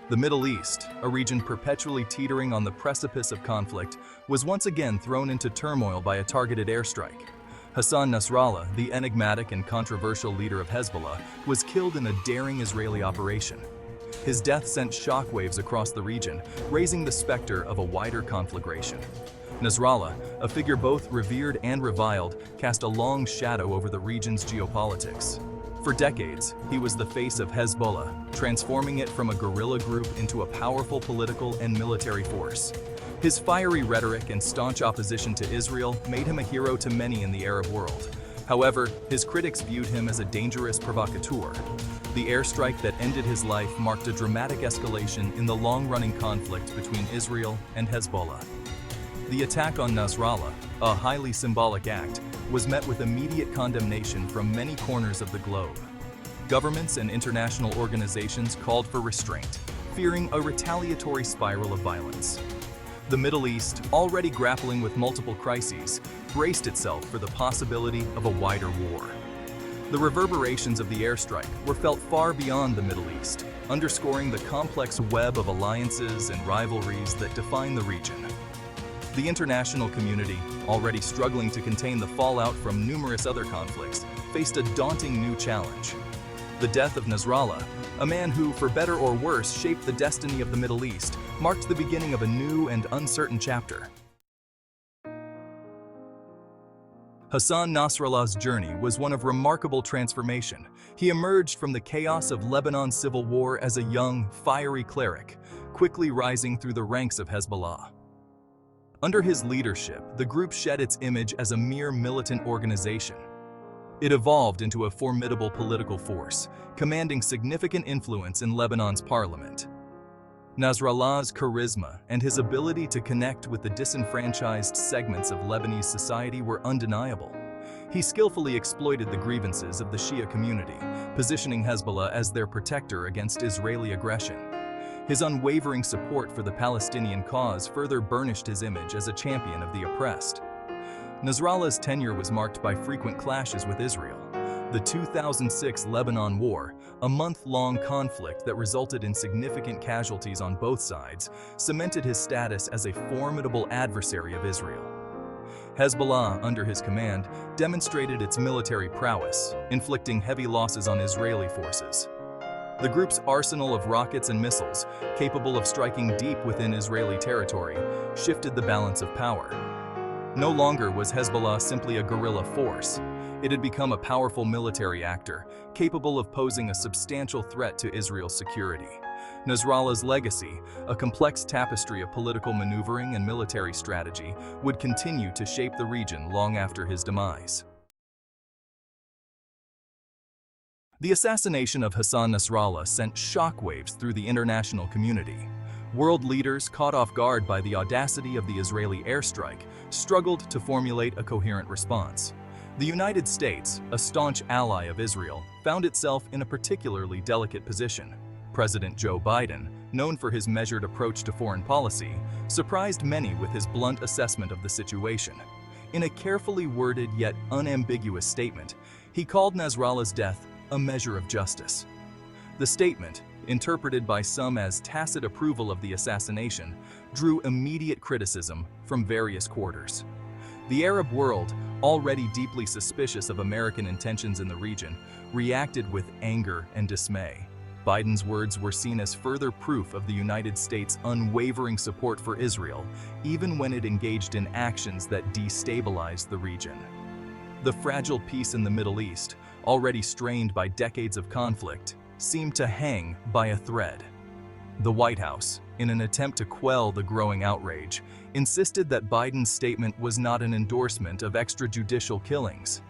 The Middle East, a region perpetually teetering on the precipice of conflict, was once again thrown into turmoil by a targeted airstrike. Hassan Nasrallah, the enigmatic and controversial leader of Hezbollah, was killed in a daring Israeli operation. His death sent shockwaves across the region, raising the specter of a wider conflagration. Nasrallah, a figure both revered and reviled, cast a long shadow over the region's geopolitics. For decades, he was the face of Hezbollah, transforming it from a guerrilla group into a powerful political and military force. His fiery rhetoric and staunch opposition to Israel made him a hero to many in the Arab world. However, his critics viewed him as a dangerous provocateur. The airstrike that ended his life marked a dramatic escalation in the long-running conflict between Israel and Hezbollah. The attack on Nasrallah, a highly symbolic act, was met with immediate condemnation from many corners of the globe. Governments and international organizations called for restraint, fearing a retaliatory spiral of violence. The Middle East, already grappling with multiple crises, braced itself for the possibility of a wider war. The reverberations of the airstrike were felt far beyond the Middle East, underscoring the complex web of alliances and rivalries that define the region. The international community, already struggling to contain the fallout from numerous other conflicts, faced a daunting new challenge. The death of Nasrallah, a man who, for better or worse, shaped the destiny of the Middle East, marked the beginning of a new and uncertain chapter. Hassan Nasrallah's journey was one of remarkable transformation. He emerged from the chaos of Lebanon's civil war as a young, fiery cleric, quickly rising through the ranks of Hezbollah. Under his leadership, the group shed its image as a mere militant organization. It evolved into a formidable political force, commanding significant influence in Lebanon's parliament. Nasrallah's charisma and his ability to connect with the disenfranchised segments of Lebanese society were undeniable. He skillfully exploited the grievances of the Shia community, positioning Hezbollah as their protector against Israeli aggression. His unwavering support for the Palestinian cause further burnished his image as a champion of the oppressed. Nasrallah's tenure was marked by frequent clashes with Israel. The 2006 Lebanon War, a month-long conflict that resulted in significant casualties on both sides, cemented his status as a formidable adversary of Israel. Hezbollah, under his command, demonstrated its military prowess, inflicting heavy losses on Israeli forces. The group's arsenal of rockets and missiles, capable of striking deep within Israeli territory, shifted the balance of power. No longer was Hezbollah simply a guerrilla force. It had become a powerful military actor, capable of posing a substantial threat to Israel's security. Nasrallah's legacy, a complex tapestry of political maneuvering and military strategy, would continue to shape the region long after his demise. The assassination of Hassan Nasrallah sent shockwaves through the international community. World leaders, caught off guard by the audacity of the Israeli airstrike, struggled to formulate a coherent response. The United States, a staunch ally of Israel, found itself in a particularly delicate position. President Joe Biden, known for his measured approach to foreign policy, surprised many with his blunt assessment of the situation. In a carefully worded yet unambiguous statement, he called Nasrallah's death a measure of justice. The statement, interpreted by some as tacit approval of the assassination, drew immediate criticism from various quarters. The Arab world, already deeply suspicious of American intentions in the region, reacted with anger and dismay. Biden's words were seen as further proof of the United States' unwavering support for Israel, even when it engaged in actions that destabilized the region. The fragile peace in the Middle East, already strained by decades of conflict, seemed to hang by a thread. The White House, in an attempt to quell the growing outrage, insisted that Biden's statement was not an endorsement of extrajudicial killings.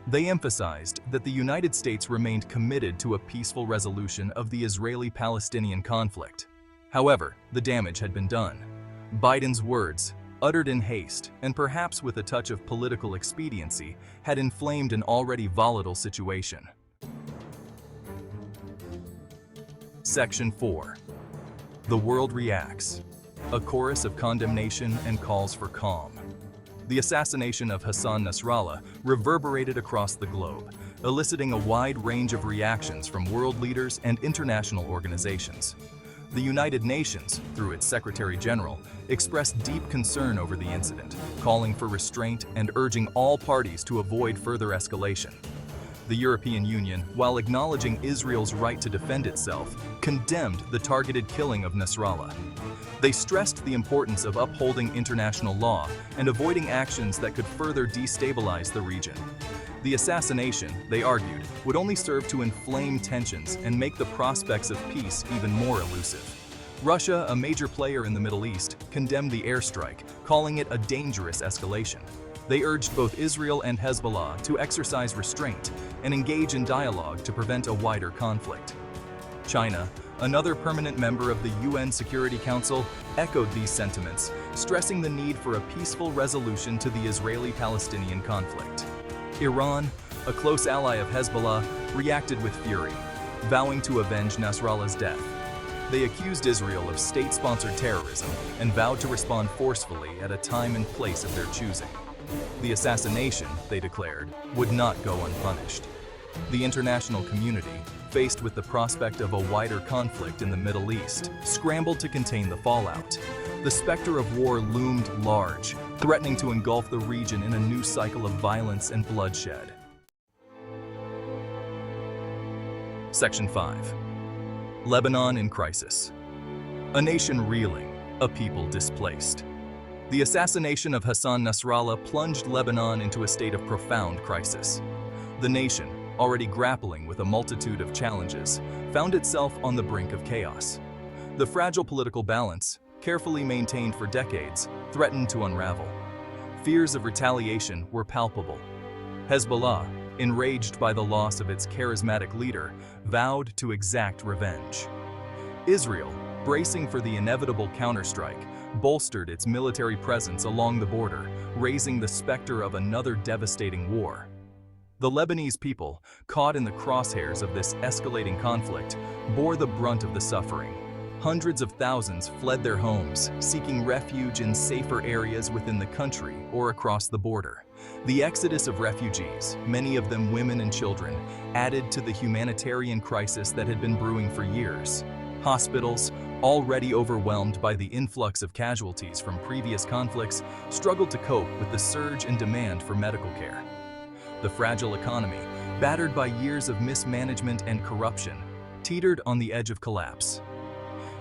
They emphasized that the United States remained committed to a peaceful resolution of the Israeli-Palestinian conflict. However, the damage had been done. Biden's words, uttered in haste and perhaps with a touch of political expediency, had inflamed an already volatile situation. Section 4. The world reacts. A chorus of condemnation and calls for calm. The assassination of Hassan Nasrallah reverberated across the globe, eliciting a wide range of reactions from world leaders and international organizations. The United Nations, through its Secretary General, expressed deep concern over the incident, calling for restraint and urging all parties to avoid further escalation. The European Union, while acknowledging Israel's right to defend itself, condemned the targeted killing of Nasrallah. They stressed the importance of upholding international law and avoiding actions that could further destabilize the region. The assassination, they argued, would only serve to inflame tensions and make the prospects of peace even more elusive. Russia, a major player in the Middle East, condemned the airstrike, calling it a dangerous escalation. They urged both Israel and Hezbollah to exercise restraint and engage in dialogue to prevent a wider conflict. China, another permanent member of the UN Security Council, echoed these sentiments, stressing the need for a peaceful resolution to the Israeli-Palestinian conflict. Iran, a close ally of Hezbollah, reacted with fury, vowing to avenge Nasrallah's death. They accused Israel of state-sponsored terrorism and vowed to respond forcefully at a time and place of their choosing. The assassination, they declared, would not go unpunished. The international community, faced with the prospect of a wider conflict in the Middle East, scrambled to contain the fallout. The specter of war loomed large, threatening to engulf the region in a new cycle of violence and bloodshed. Section 5. Lebanon in crisis. A nation reeling, a people displaced. The assassination of Hassan Nasrallah plunged Lebanon into a state of profound crisis. The nation, already grappling with a multitude of challenges, found itself on the brink of chaos. The fragile political balance, carefully maintained for decades, threatened to unravel. Fears of retaliation were palpable. Hezbollah, enraged by the loss of its charismatic leader, vowed to exact revenge. Israel, bracing for the inevitable counterstrike, bolstered its military presence along the border, raising the specter of another devastating war. The Lebanese people, caught in the crosshairs of this escalating conflict, bore the brunt of the suffering. Hundreds of thousands fled their homes, seeking refuge in safer areas within the country or across the border. The exodus of refugees, many of them women and children, added to the humanitarian crisis that had been brewing for years. Hospitals, already overwhelmed by the influx of casualties from previous conflicts, struggled to cope with the surge in demand for medical care. The fragile economy, battered by years of mismanagement and corruption, teetered on the edge of collapse.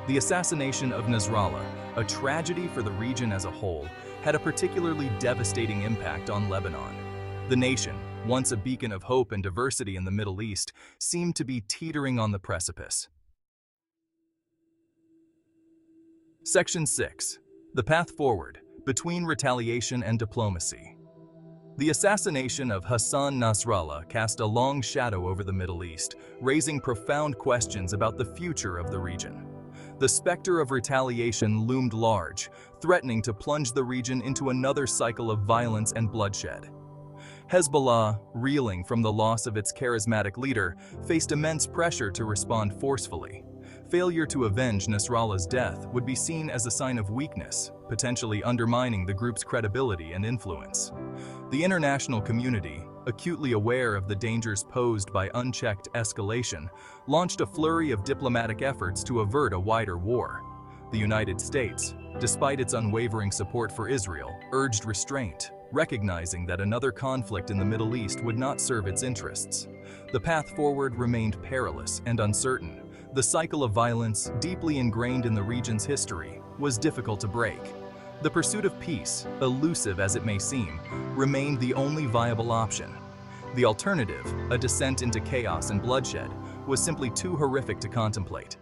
The assassination of Nasrallah, a tragedy for the region as a whole, had a particularly devastating impact on Lebanon. The nation, once a beacon of hope and diversity in the Middle East, seemed to be teetering on the precipice. Section 6. The path forward, between retaliation and diplomacy. The assassination of Hassan Nasrallah cast a long shadow over the Middle East, raising profound questions about the future of the region. The specter of retaliation loomed large, threatening to plunge the region into another cycle of violence and bloodshed. Hezbollah, reeling from the loss of its charismatic leader, faced immense pressure to respond forcefully. Failure to avenge Nasrallah's death would be seen as a sign of weakness, potentially undermining the group's credibility and influence. The international community, acutely aware of the dangers posed by unchecked escalation, launched a flurry of diplomatic efforts to avert a wider war. The United States, despite its unwavering support for Israel, urged restraint, recognizing that another conflict in the Middle East would not serve its interests. The path forward remained perilous and uncertain. The cycle of violence, deeply ingrained in the region's history, was difficult to break. The pursuit of peace, elusive as it may seem, remained the only viable option. The alternative, a descent into chaos and bloodshed, was simply too horrific to contemplate.